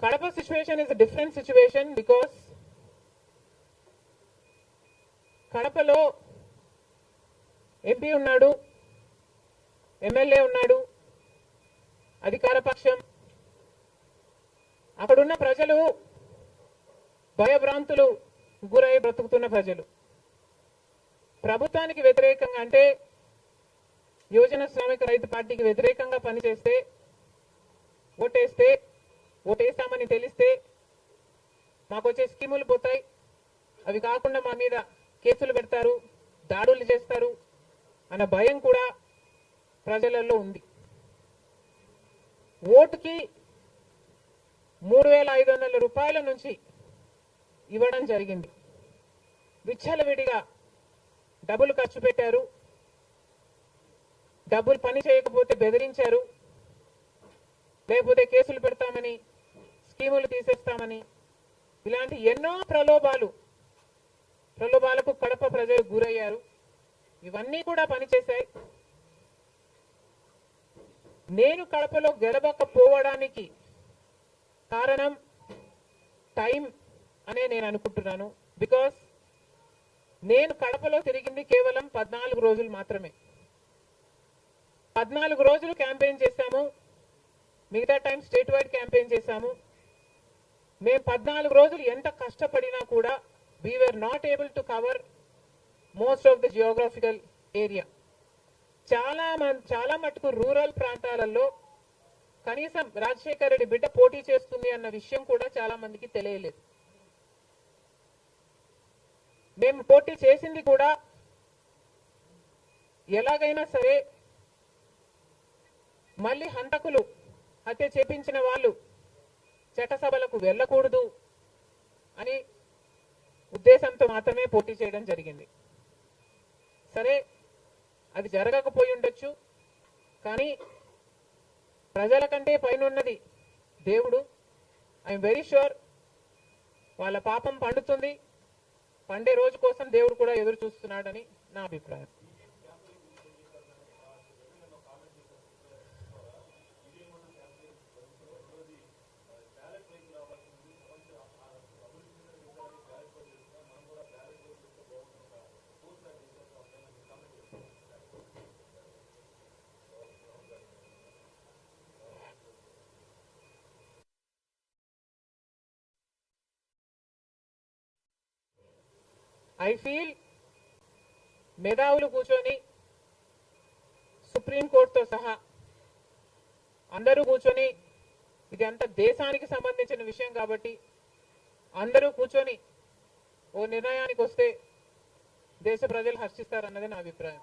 Kadapa situation is a different situation because కడపలో MP ఉన్నాడు, MLA ఉన్నాడు, అధికార పక్షం. అక్కడున్న ప్రజలు భయభ్రాంతులు గురై బ్రతుకుతున్న ప్రజలు. ప్రభుత్వానికి వ్యతిరేకంగా అంటే యువజన శ్రామిక రైతు పార్టీకి వ్యతిరేకంగా పనిచేస్తే, ఓటేస్తామని తెలిస్తే మాకు వచ్చే స్కీములు పోతాయి, అవి కాకుండా మా మీద కేసులు పెడతారు, దాడులు చేస్తారు అన్న భయం కూడా ప్రజలలో ఉంది. ఓటుకి 3,500 రూపాయల నుంచి ఇవ్వడం జరిగింది. విచ్చలవిడిగా డబ్బులు ఖర్చు పెట్టారు, డబ్బులు పని చేయకపోతే బెదిరించారు, లేకపోతే కేసులు పెడతామని, స్కీములు తీసేస్తామని, ఇలాంటి ఎన్నో ప్రలోభాలకు కడప ప్రజలు గురయ్యారు. ఇవన్నీ కూడా పనిచేశాయి. నేను కడపలో గెలవకపోవడానికి కారణం టైం అనే నేను అనుకుంటున్నాను. బికాస్ నేను కడపలో తిరిగింది కేవలం 14 రోజులు మాత్రమే. 14 రోజులు క్యాంపెయిన్ చేశాము, మిగతా టైం స్టేట్ వైడ్ క్యాంపెయిన్ చేశాము. మేము 14 రోజులు ఎంత కష్టపడినా కూడా we were not able to cover most of the geographical area. చాలా మటుకు రూరల్ ప్రాంతాలలో కనీసం రాజశేఖర రెడ్డి బిడ్డ పోటీ చేస్తుంది అన్న విషయం కూడా చాలా మందికి తెలియలేదు. మేము పోటీ చేసింది కూడా ఎలాగైనా సరే మళ్ళీ హంతకులు, హత్య చేపించిన వాళ్ళు చట్టసభలకు వెళ్ళకూడదు అని ఉద్దేశంతో మాత్రమే పోటీ చేయడం జరిగింది. సరే, అది జరగకపోయి ఉండొచ్చు, కానీ ప్రజల కంటే పైన ఉన్నది దేవుడు. ఐఎమ్ వెరీ ష్యూర్ వాళ్ళ పాపం పండుతుంది, పండే రోజు కోసం దేవుడు కూడా ఎదురు చూస్తున్నాడని నా అభిప్రాయం. ఐ ఫీల్ మేధావులు కూర్చొని సుప్రీంకోర్టుతో సహా అందరూ కూర్చొని, ఇది అంత దేశానికి సంబంధించిన విషయం కాబట్టి అందరూ కూర్చొని ఓ నిర్ణయానికి వస్తే దేశ ప్రజలు హర్షిస్తారన్నది నా అభిప్రాయం.